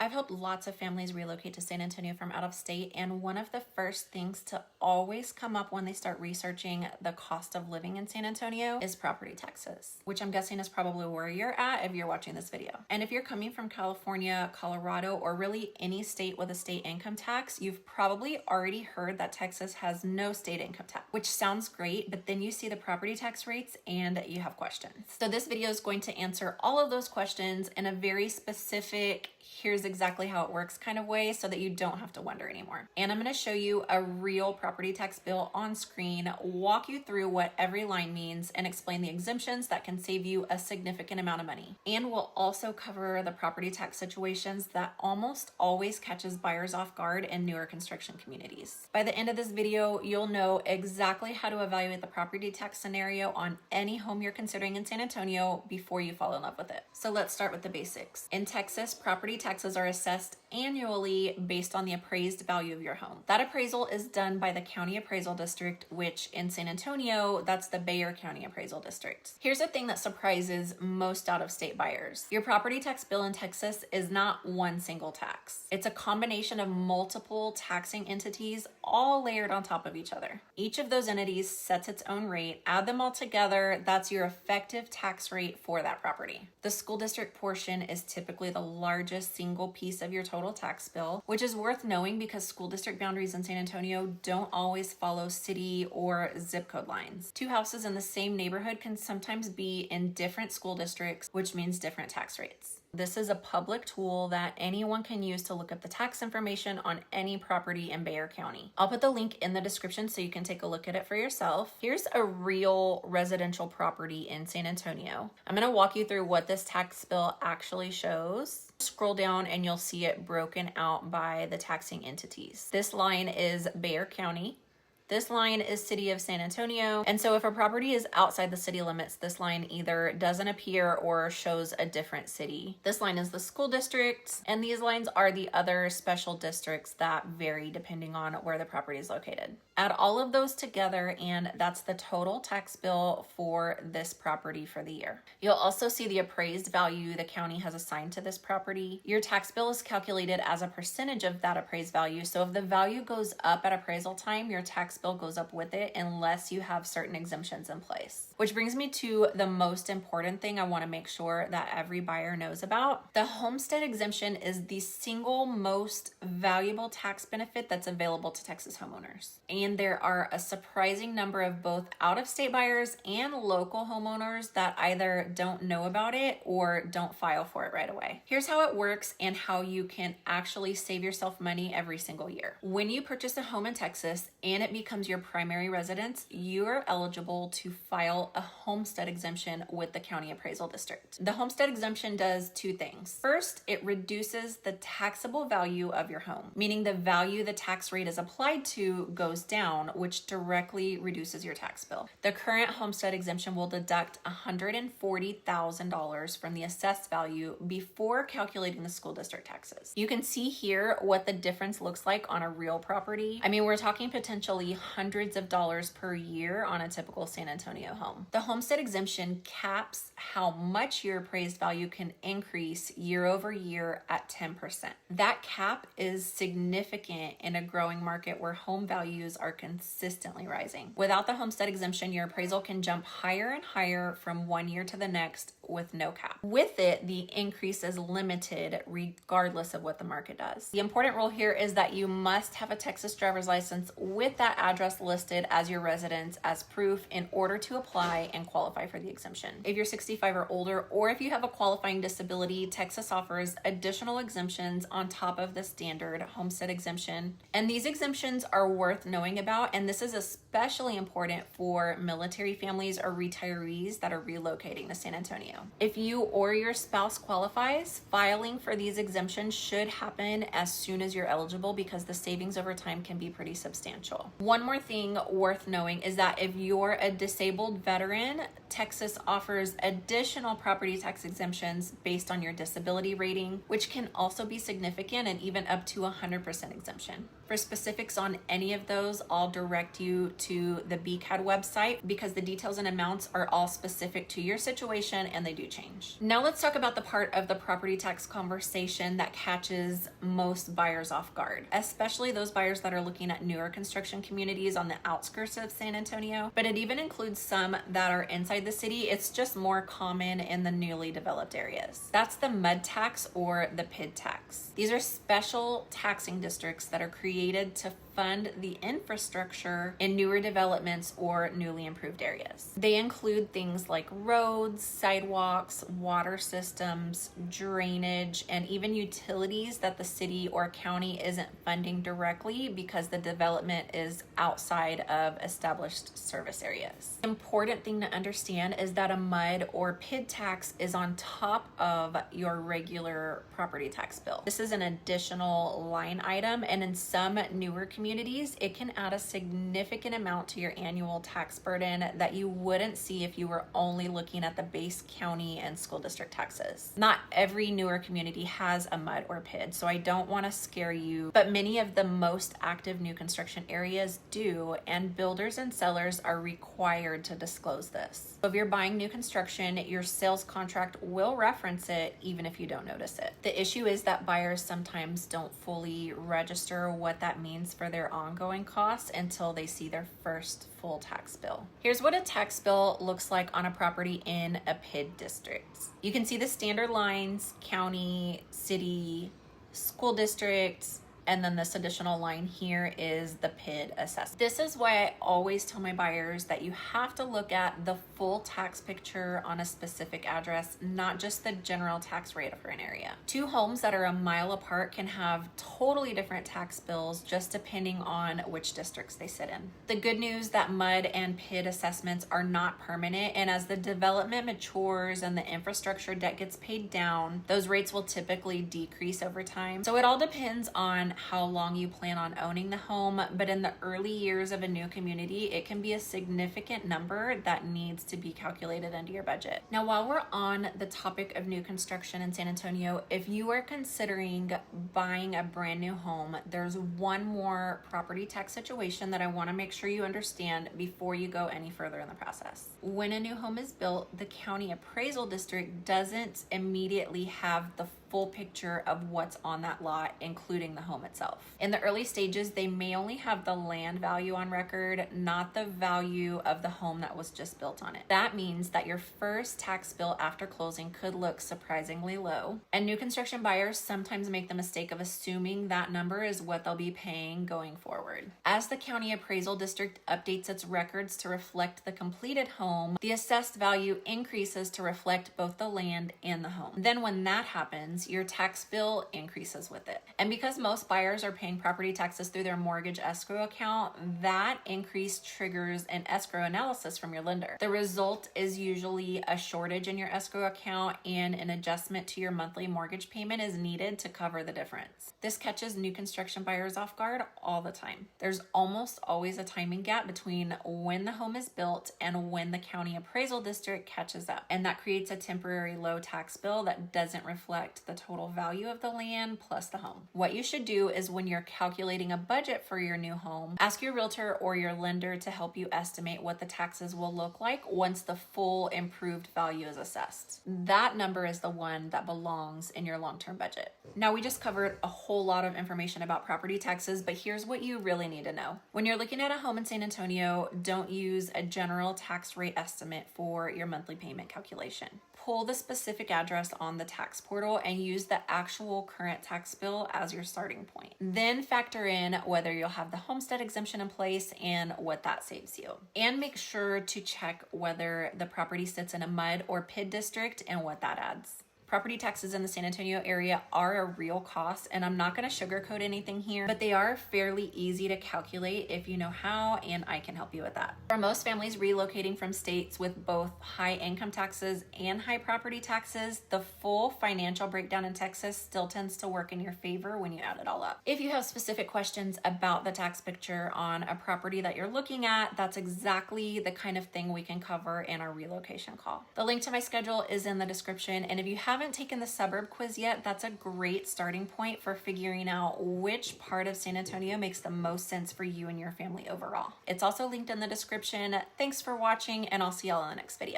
I've helped lots of families relocate to San Antonio from out of state, and one of the first things to always come up when they start researching the cost of living in San Antonio is property taxes, which I'm guessing is probably where you're at if you're watching this video. And if you're coming from California, Colorado, or really any state with a state income tax, you've probably already heard that Texas has no state income tax, which sounds great, but then you see the property tax rates and you have questions. So this video is going to answer all of those questions in a very specific, here's exactly how it works kind of way, so that you don't have to wonder anymore. And I'm going to show you a real property tax bill on screen, walk you through what every line means, and explain the exemptions that can save you a significant amount of money. And we'll also cover the property tax situations that almost always catches buyers off guard in newer construction communities. By the end of this video, you'll know exactly how to evaluate the property tax scenario on any home you're considering in San Antonio before you fall in love with it. So let's start with the basics. In Texas, property taxes are assessed annually based on the appraised value of your home. That appraisal is done by the County Appraisal District, which in San Antonio, that's the Bexar County Appraisal District. Here's a thing that surprises most out-of-state buyers. Your property tax bill in Texas is not one single tax. It's a combination of multiple taxing entities all layered on top of each other. Each of those entities sets its own rate. Add them all together, that's your effective tax rate for that property. The school district portion is typically the largest single piece of your total tax bill, which is worth knowing because school district boundaries in San Antonio don't always follow city or zip code lines. Two houses in the same neighborhood can sometimes be in different school districts, which means different tax rates. This is a public tool that anyone can use to look up the tax information on any property in Bexar County. I'll put the link in the description so you can take a look at it for yourself. Here's a real residential property in San Antonio. I'm going to walk you through what this tax bill actually shows. Scroll down and you'll see it broken out by the taxing entities. This line is Bexar County. This line is City of San Antonio. And so if a property is outside the city limits, this line either doesn't appear or shows a different city. This line is the school districts, and these lines are the other special districts that vary depending on where the property is located. Add all of those together, and that's the total tax bill for this property for the year. You'll also see the appraised value the county has assigned to this property. Your tax bill is calculated as a percentage of that appraised value. So if the value goes up at appraisal time, your tax bill goes up with it unless you have certain exemptions in place. Which brings me to the most important thing I want to make sure that every buyer knows about. The homestead exemption is the single most valuable tax benefit that's available to Texas homeowners. And there are a surprising number of both out-of-state buyers and local homeowners that either don't know about it or don't file for it right away. Here's how it works and how you can actually save yourself money every single year. When you purchase a home in Texas and it becomes your primary residence, you are eligible to file a homestead exemption with the County Appraisal District. The homestead exemption does two things. First, it reduces the taxable value of your home, meaning the value the tax rate is applied to goes down, which directly reduces your tax bill. The current homestead exemption will deduct $140,000 from the assessed value before calculating the school district taxes. You can see here what the difference looks like on a real property. I mean, we're talking potentially hundreds of dollars per year on a typical San Antonio home. The homestead exemption caps how much your appraised value can increase year over year at 10%. That cap is significant in a growing market where home values are consistently rising. Without the homestead exemption, your appraisal can jump higher and higher from one year to the next with no cap. With it, the increase is limited regardless of what the market does. The important rule here is that you must have a Texas driver's license with that address listed as your residence as proof in order to apply and qualify for the exemption. If you're 65 or older, or if you have a qualifying disability, Texas offers additional exemptions on top of the standard homestead exemption. And these exemptions are worth knowing about, and this is especially important for military families or retirees that are relocating to San Antonio. If you or your spouse qualifies, filing for these exemptions should happen as soon as you're eligible because the savings over time can be pretty substantial. One more thing worth knowing is that if you're a disabled veteran, Texas offers additional property tax exemptions based on your disability rating, which can also be significant and even up to 100% exemption. For specifics on any of those, I'll direct you to the BCAD website because the details and amounts are all specific to your situation and they do change. Now let's talk about the part of the property tax conversation that catches most buyers off guard, especially those buyers that are looking at newer construction communities on the outskirts of San Antonio, but it even includes some that are inside the city. It's just more common in the newly developed areas. That's the MUD tax or the PID tax. These are special taxing districts that are created to fund the infrastructure in newer developments or newly improved areas. They include things like roads, sidewalks, water systems, drainage, and even utilities that the city or county isn't funding directly because the development is outside of established service areas. The important thing to understand is that a MUD or PID tax is on top of your regular property tax bill. This is an additional line item, and in some newer communities, it can add a significant amount to your annual tax burden that you wouldn't see if you were only looking at the base county and school district taxes. Not every newer community has a MUD or PID, so I don't want to scare you, but many of the most active new construction areas do, and builders and sellers are required to disclose this. So if you're buying new construction, your sales contract will reference it even if you don't notice it. The issue is that buyers sometimes don't fully register what that means for their ongoing costs until they see their first full tax bill. Here's what a tax bill looks like on a property in a PID district. You can see the standard lines: county, city, school districts, and then this additional line here is the PID assessment. This is why I always tell my buyers that you have to look at the full tax picture on a specific address, not just the general tax rate for an area. Two homes that are a mile apart can have totally different tax bills just depending on which districts they sit in. The good news that MUD and PID assessments are not permanent, and as the development matures and the infrastructure debt gets paid down, those rates will typically decrease over time. So it all depends on how long you plan on owning the home, but in the early years of a new community, it can be a significant number that needs to be calculated into your budget. Now, while we're on the topic of new construction in San Antonio, if you are considering buying a brand new home, there's one more property tax situation that I want to make sure you understand before you go any further in the process. When a new home is built, the county appraisal district doesn't immediately have the full picture of what's on that lot, including the home itself. In the early stages, they may only have the land value on record, not the value of the home that was just built on it. That means that your first tax bill after closing could look surprisingly low, and new construction buyers sometimes make the mistake of assuming that number is what they'll be paying going forward. As the county appraisal district updates its records to reflect the completed home, the assessed value increases to reflect both the land and the home. Then when that happens, your tax bill increases with it. And because most buyers are paying property taxes through their mortgage escrow account, that increase triggers an escrow analysis from your lender. The result is usually a shortage in your escrow account, and an adjustment to your monthly mortgage payment is needed to cover the difference. This catches new construction buyers off guard all the time. There's almost always a timing gap between when the home is built and when the county appraisal district catches up, and that creates a temporary low tax bill that doesn't reflect the total value of the land plus the home. What you should do is, when you're calculating a budget for your new home, ask your realtor or your lender to help you estimate what the taxes will look like once the full improved value is assessed. That number is the one that belongs in your long-term budget. Now, we just covered a whole lot of information about property taxes, but here's what you really need to know. When you're looking at a home in San Antonio, don't use a general tax rate estimate for your monthly payment calculation. Pull the specific address on the tax portal and use the actual current tax bill as your starting point. Then factor in whether you'll have the homestead exemption in place and what that saves you. And make sure to check whether the property sits in a MUD or PID district and what that adds. Property taxes in the San Antonio area are a real cost, and I'm not going to sugarcoat anything here, but they are fairly easy to calculate if you know how, and I can help you with that. For most families relocating from states with both high income taxes and high property taxes, the full financial breakdown in Texas still tends to work in your favor when you add it all up. If you have specific questions about the tax picture on a property that you're looking at, that's exactly the kind of thing we can cover in our relocation call. The link to my schedule is in the description, and if you haven't taken the suburb quiz yet, that's a great starting point for figuring out which part of San Antonio makes the most sense for you and your family overall. It's also linked in the description. Thanks for watching, and I'll see y'all in the next video.